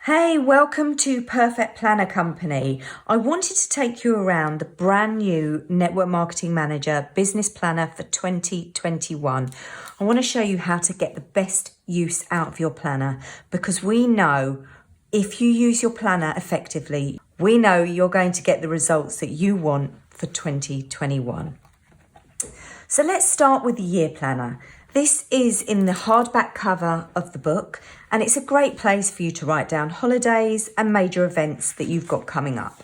Hey, welcome to Perfect Planner Company. I wanted to take you around the brand new Network Marketing Manager Business Planner for 2021. I want to show you how to get the best use out of your planner, because we know if you use your planner effectively, we know you're going to get the results that you want for 2021. So let's start with the year planner. This is in the hardback cover of the book, and it's a great place for you to write down holidays and major events that you've got coming up.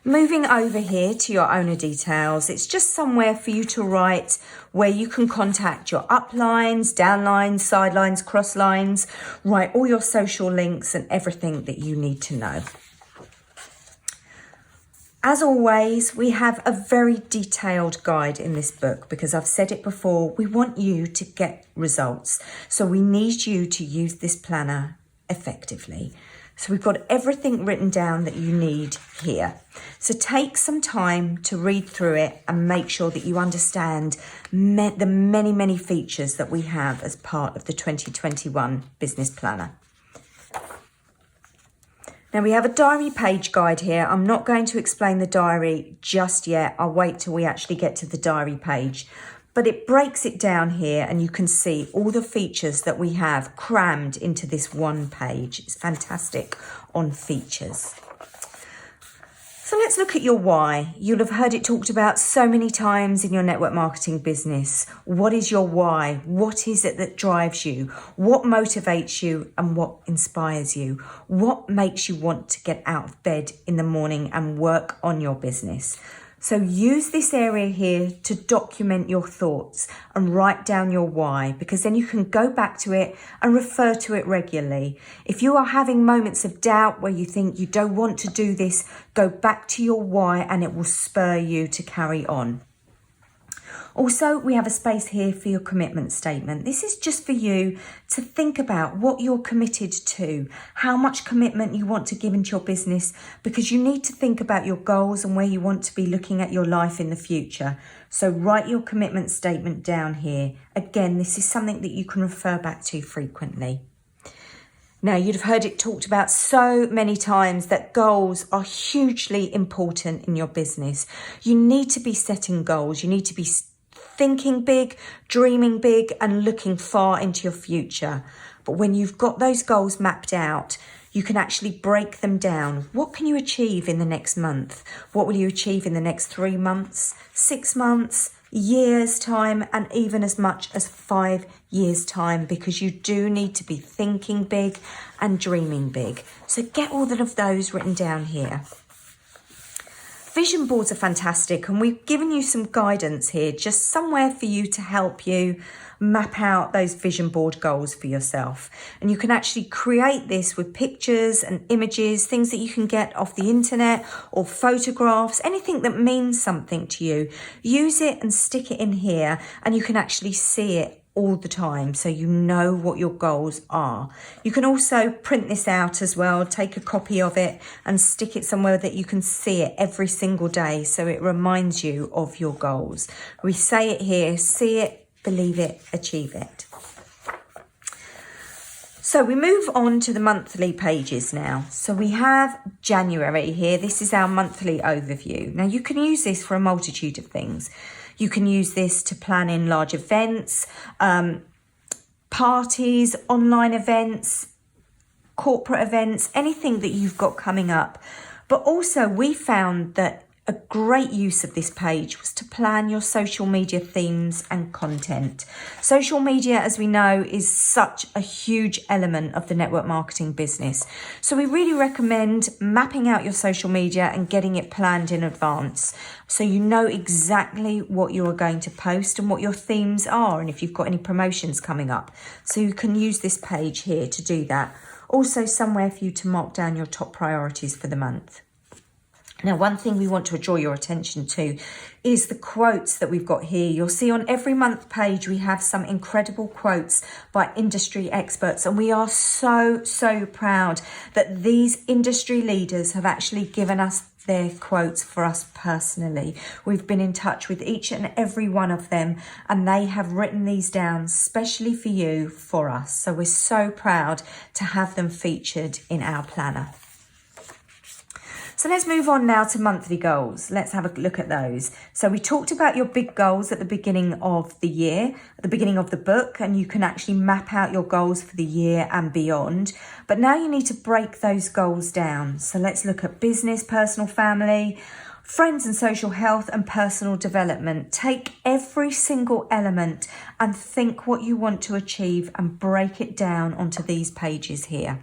Moving over here to your owner details, it's just somewhere for you to write where you can contact your uplines, downlines, sidelines, crosslines, write all your social links and everything that you need to know. As always, we have a very detailed guide in this book because I've said it before, we want you to get results. So we need you to use this planner effectively. So we've got everything written down that you need here. So take some time to read through it and make sure that you understand the many features that we have as part of the 2021 business planner. Now we have a diary page guide here. I'm not going to explain the diary just yet. I'll wait till we actually get to the diary page. But it breaks it down here and you can see all the features that we have crammed into this one page. It's fantastic on features. So let's look at your why. You'll have heard it talked about so many times in your network marketing business. What is your why? What is it that drives you? What motivates you and what inspires you? What makes you want to get out of bed in the morning and work on your business? So use this area here to document your thoughts and write down your why, because then you can go back to it and refer to it regularly. If you are having moments of doubt where you think you don't want to do this, go back to your why and it will spur you to carry on. Also, we have a space here for your commitment statement. This is just for you to think about what you're committed to, how much commitment you want to give into your business, because you need to think about your goals and where you want to be looking at your life in the future. So write your commitment statement down here. Again, this is something that you can refer back to frequently. Now, you'd have heard it talked about so many times that goals are hugely important in your business. You need to be setting goals. You need to be thinking big, dreaming big, and looking far into your future. But when you've got those goals mapped out, you can actually break them down. What can you achieve in the next month? What will you achieve in the next 3 months, 6 months, years time, and even as much as 5 years time, because you do need to be thinking big and dreaming big. So get all of those written down here. Vision boards are fantastic, and we've given you some guidance here, just somewhere for you to help you map out those vision board goals for yourself. And you can actually create this with pictures and images, things that you can get off the internet or photographs, anything that means something to you. Use it and stick it in here, and you can actually see it all the time, so you know what your goals are. You can also print this out as well, take a copy of it and stick it somewhere that you can see it every single day, so it reminds you of your goals. We say it here: see it, believe it, achieve it. So we move on to the monthly pages now. So we have January here. This is our monthly overview. Now you can use this for a multitude of things. You can use this to plan in large events, parties, online events, corporate events, anything that you've got coming up. But also we found that a great use of this page was to plan your social media themes and content. Social media, as we know, is such a huge element of the network marketing business. So we really recommend mapping out your social media and getting it planned in advance, so you know exactly what you are going to post and what your themes are, and if you've got any promotions coming up. So you can use this page here to do that. Also somewhere for you to mark down your top priorities for the month. Now, one thing we want to draw your attention to is the quotes that we've got here. You'll see on every month page, we have some incredible quotes by industry experts. And we are so proud that these industry leaders have actually given us their quotes for us personally. We've been in touch with each and every one of them, and they have written these down specially for you, for us. So we're so proud to have them featured in our planner. So let's move on now to monthly goals. Let's have a look at those. So we talked about your big goals at the beginning of the year, at the beginning of the book, and you can actually map out your goals for the year and beyond. But now you need to break those goals down. So let's look at business, personal, family, friends and social health, and personal development. Take every single element and think what you want to achieve and break it down onto these pages here.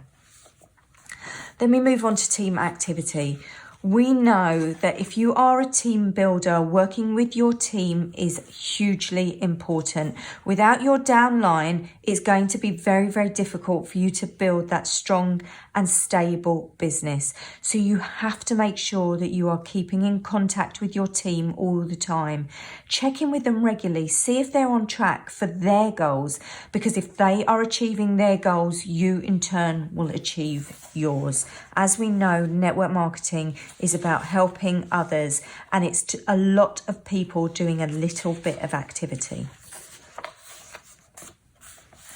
Then we move on to team activity. We know that if you are a team builder, working with your team is hugely important. Without your downline, it's going to be very, very difficult for you to build that strong and stable business. So you have to make sure that you are keeping in contact with your team all the time. Check in with them regularly. See if they're on track for their goals, because if they are achieving their goals, you in turn will achieve yours. As we know, network marketing is about helping others, and it's a lot of people doing a little bit of activity.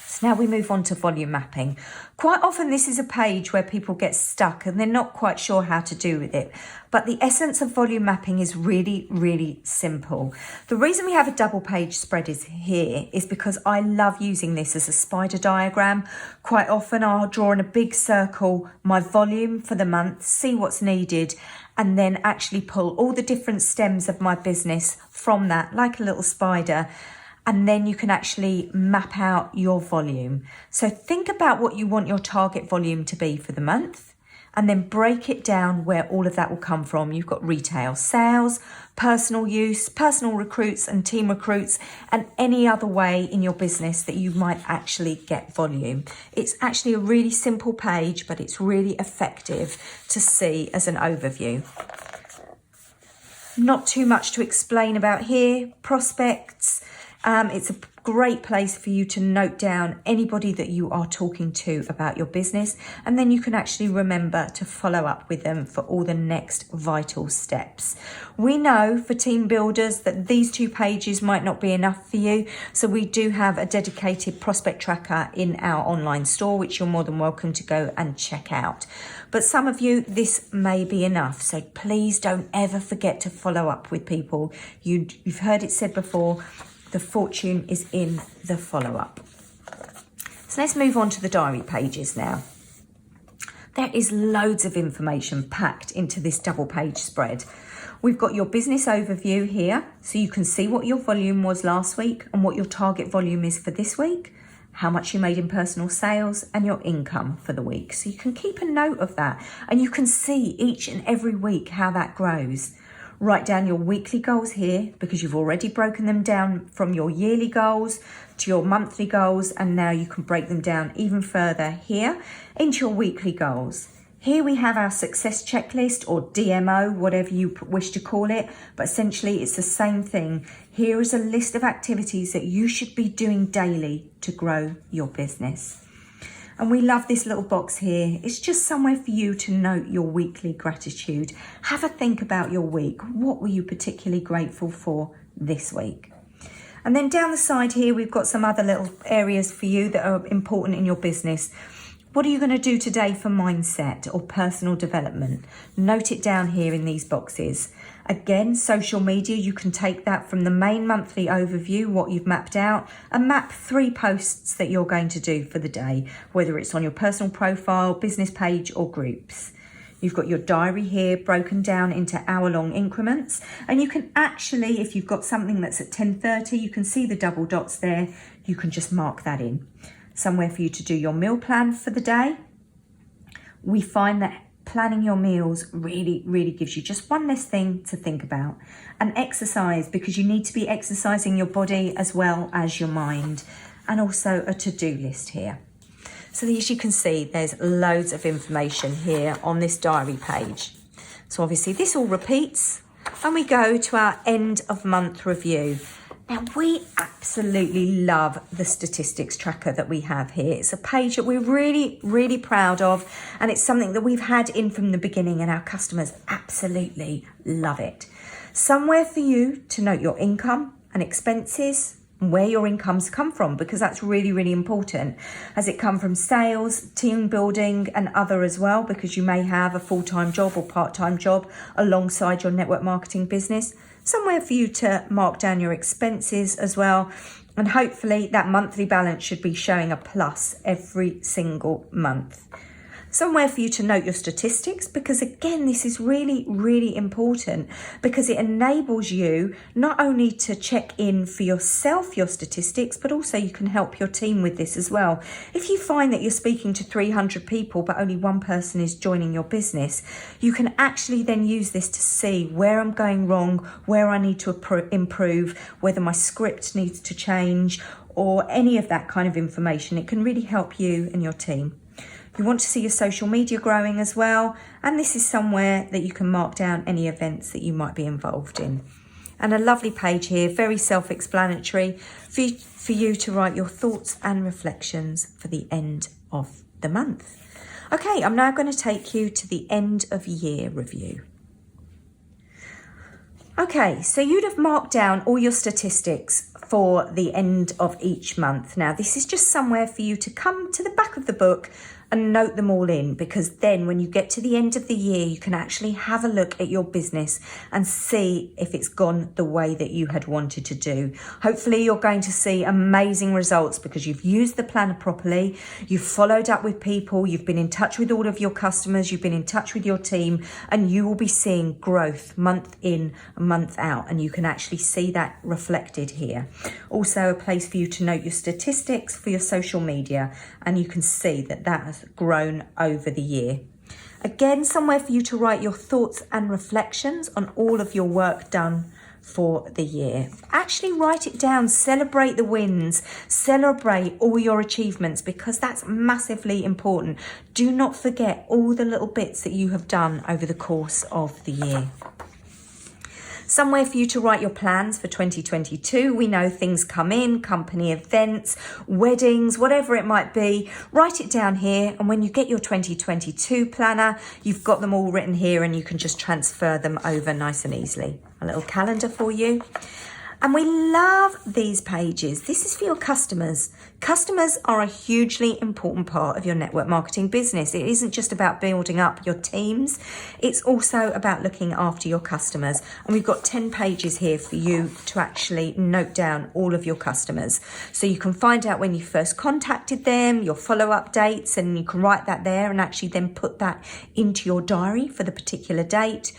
So now we move on to volume mapping. Quite often this is a page where people get stuck and they're not quite sure how to do with it. But the essence of volume mapping is really, really simple. The reason we have a double page spread is because I love using this as a spider diagram. Quite often I'll draw in a big circle my volume for the month, see what's needed, and then actually pull all the different stems of my business from that, like a little spider. And then you can actually map out your volume. So think about what you want your target volume to be for the month, and then break it down where all of that will come from. You've got retail sales, personal use, personal recruits and team recruits, and any other way in your business that you might actually get volume. It's actually a really simple page, but it's really effective to see as an overview. Not too much to explain about here. Prospects. It's a great place for you to note down anybody that you are talking to about your business, and then you can actually remember to follow up with them for all the next vital steps. We know for team builders that these 2 pages might not be enough for you, so we do have a dedicated prospect tracker in our online store, which you're more than welcome to go and check out. But some of you, this may be enough, so please don't ever forget to follow up with people. You've heard it said before, the fortune is in the follow-up. So let's move on to the diary pages now. There is loads of information packed into this double page spread. We've got your business overview here, so you can see what your volume was last week and what your target volume is for this week, how much you made in personal sales, and your income for the week. So you can keep a note of that, and you can see each and every week how that grows. Write down your weekly goals here, because you've already broken them down from your yearly goals to your monthly goals, and now you can break them down even further here into your weekly goals. Here we have our success checklist, or DMO, whatever you wish to call it, but essentially it's the same thing. Here is a list of activities that you should be doing daily to grow your business. And we love this little box here. It's just somewhere for you to note your weekly gratitude. Have a think about your week. What were you particularly grateful for this week? And then down the side here, we've got some other little areas for you that are important in your business. What are you going to do today for mindset or personal development? Note it down here in these boxes. Again, social media, you can take that from the main monthly overview, what you've mapped out, and map 3 posts that you're going to do for the day, whether it's on your personal profile, business page, or groups. You've got your diary here broken down into hour-long increments, and you can actually, if you've got something that's at 10:30, you can see the double dots there. You can just mark that in. Somewhere for you to do your meal plan for the day. We find that planning your meals really gives you just one less thing to think about. And exercise, because you need to be exercising your body as well as your mind. And also a to-do list here. So as you can see, there's loads of information here on this diary page. So obviously this all repeats, and we go to our end of month review. Now, we absolutely love the statistics tracker that we have here. It's a page that we're really, really proud of, and it's something that we've had in from the beginning, and our customers absolutely love it. Somewhere for you to note your income and expenses, and where your incomes come from, because that's really, really important. Has it come from sales, team building, and other as well, because you may have a full-time job or part-time job alongside your network marketing business. Somewhere for you to mark down your expenses as well. And hopefully that monthly balance should be showing a plus every single month. Somewhere for you to note your statistics, because again, this is really, really important, because it enables you not only to check in for yourself, your statistics, but also you can help your team with this as well. If you find that you're speaking to 300 people, but only one person is joining your business, you can actually then use this to see where I'm going wrong, where I need to improve, whether my script needs to change, or any of that kind of information. It can really help you and your team. You want to see your social media growing as well, and this is somewhere that you can mark down any events that you might be involved in. And a lovely page here, very self-explanatory, for you to write your thoughts and reflections for the end of the month. Okay, I'm now going to take you to the end of year review. Okay, so you'd have marked down all your statistics for the end of each month. Now, this is just somewhere for you to come to the back of the book and note them all in, because then when you get to the end of the year, you can actually have a look at your business and see if it's gone the way that you had wanted to do. Hopefully you're going to see amazing results because you've used the planner properly, you've followed up with people, you've been in touch with all of your customers, you've been in touch with your team, and you will be seeing growth month in and month out, and you can actually see that reflected here. Also, a place for you to note your statistics for your social media, and you can see that that has grown over the year. Again, somewhere for you to write your thoughts and reflections on all of your work done for the year. Actually write it down, celebrate the wins, celebrate all your achievements, because that's massively important. Do not forget all the little bits that you have done over the course of the year. Somewhere for you to write your plans for 2022. We know things come in, company events, weddings, whatever it might be. Write it down here, and when you get your 2022 planner, you've got them all written here and you can just transfer them over nice and easily. A little calendar for you. And we love these pages. This is for your customers. Customers are a hugely important part of your network marketing business. It isn't just about building up your teams. It's also about looking after your customers. And we've got 10 pages here for you to actually note down all of your customers. So you can find out when you first contacted them, your follow-up dates, and you can write that there and actually then put that into your diary for the particular date.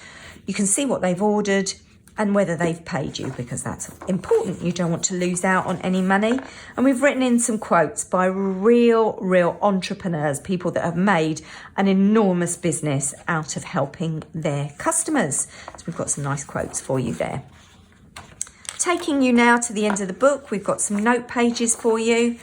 You can see what they've ordered and whether they've paid you, because that's important. You don't want to lose out on any money. And we've written in some quotes by real entrepreneurs, people that have made an enormous business out of helping their customers. So we've got some nice quotes for you there. Taking you now to the end of the book, we've got some note pages for you.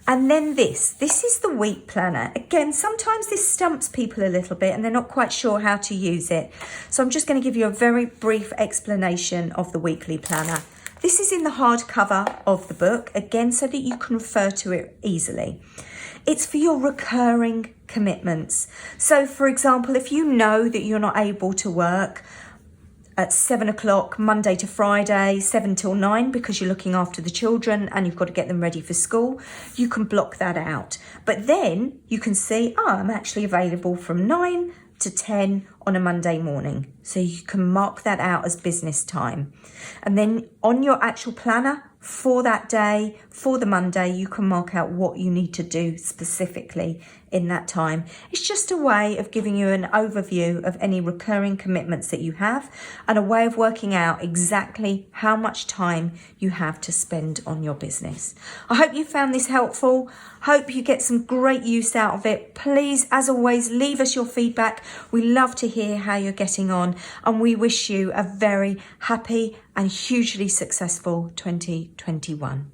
And then this is the week planner. Again, sometimes this stumps people a little bit and they're not quite sure how to use it. So I'm just going to give you a very brief explanation of the weekly planner. This is in the hardcover of the book, again, so that you can refer to it easily. It's for your recurring commitments. So for example, if you know that you're not able to work at 7 o'clock, Monday to Friday, 7 till 9, because you're looking after the children and you've got to get them ready for school, you can block that out. But then you can see, I'm actually available from 9 to 10 on a Monday morning. So you can mark that out as business time. And then on your actual planner for that day, for the Monday, you can mark out what you need to do specifically in that time. It's just a way of giving you an overview of any recurring commitments that you have, and a way of working out exactly how much time you have to spend on your business. I hope you found this helpful. Hope you get some great use out of it. Please, as always, leave us your feedback. We love to hear how you're getting on, and we wish you a very happy and hugely successful 2021.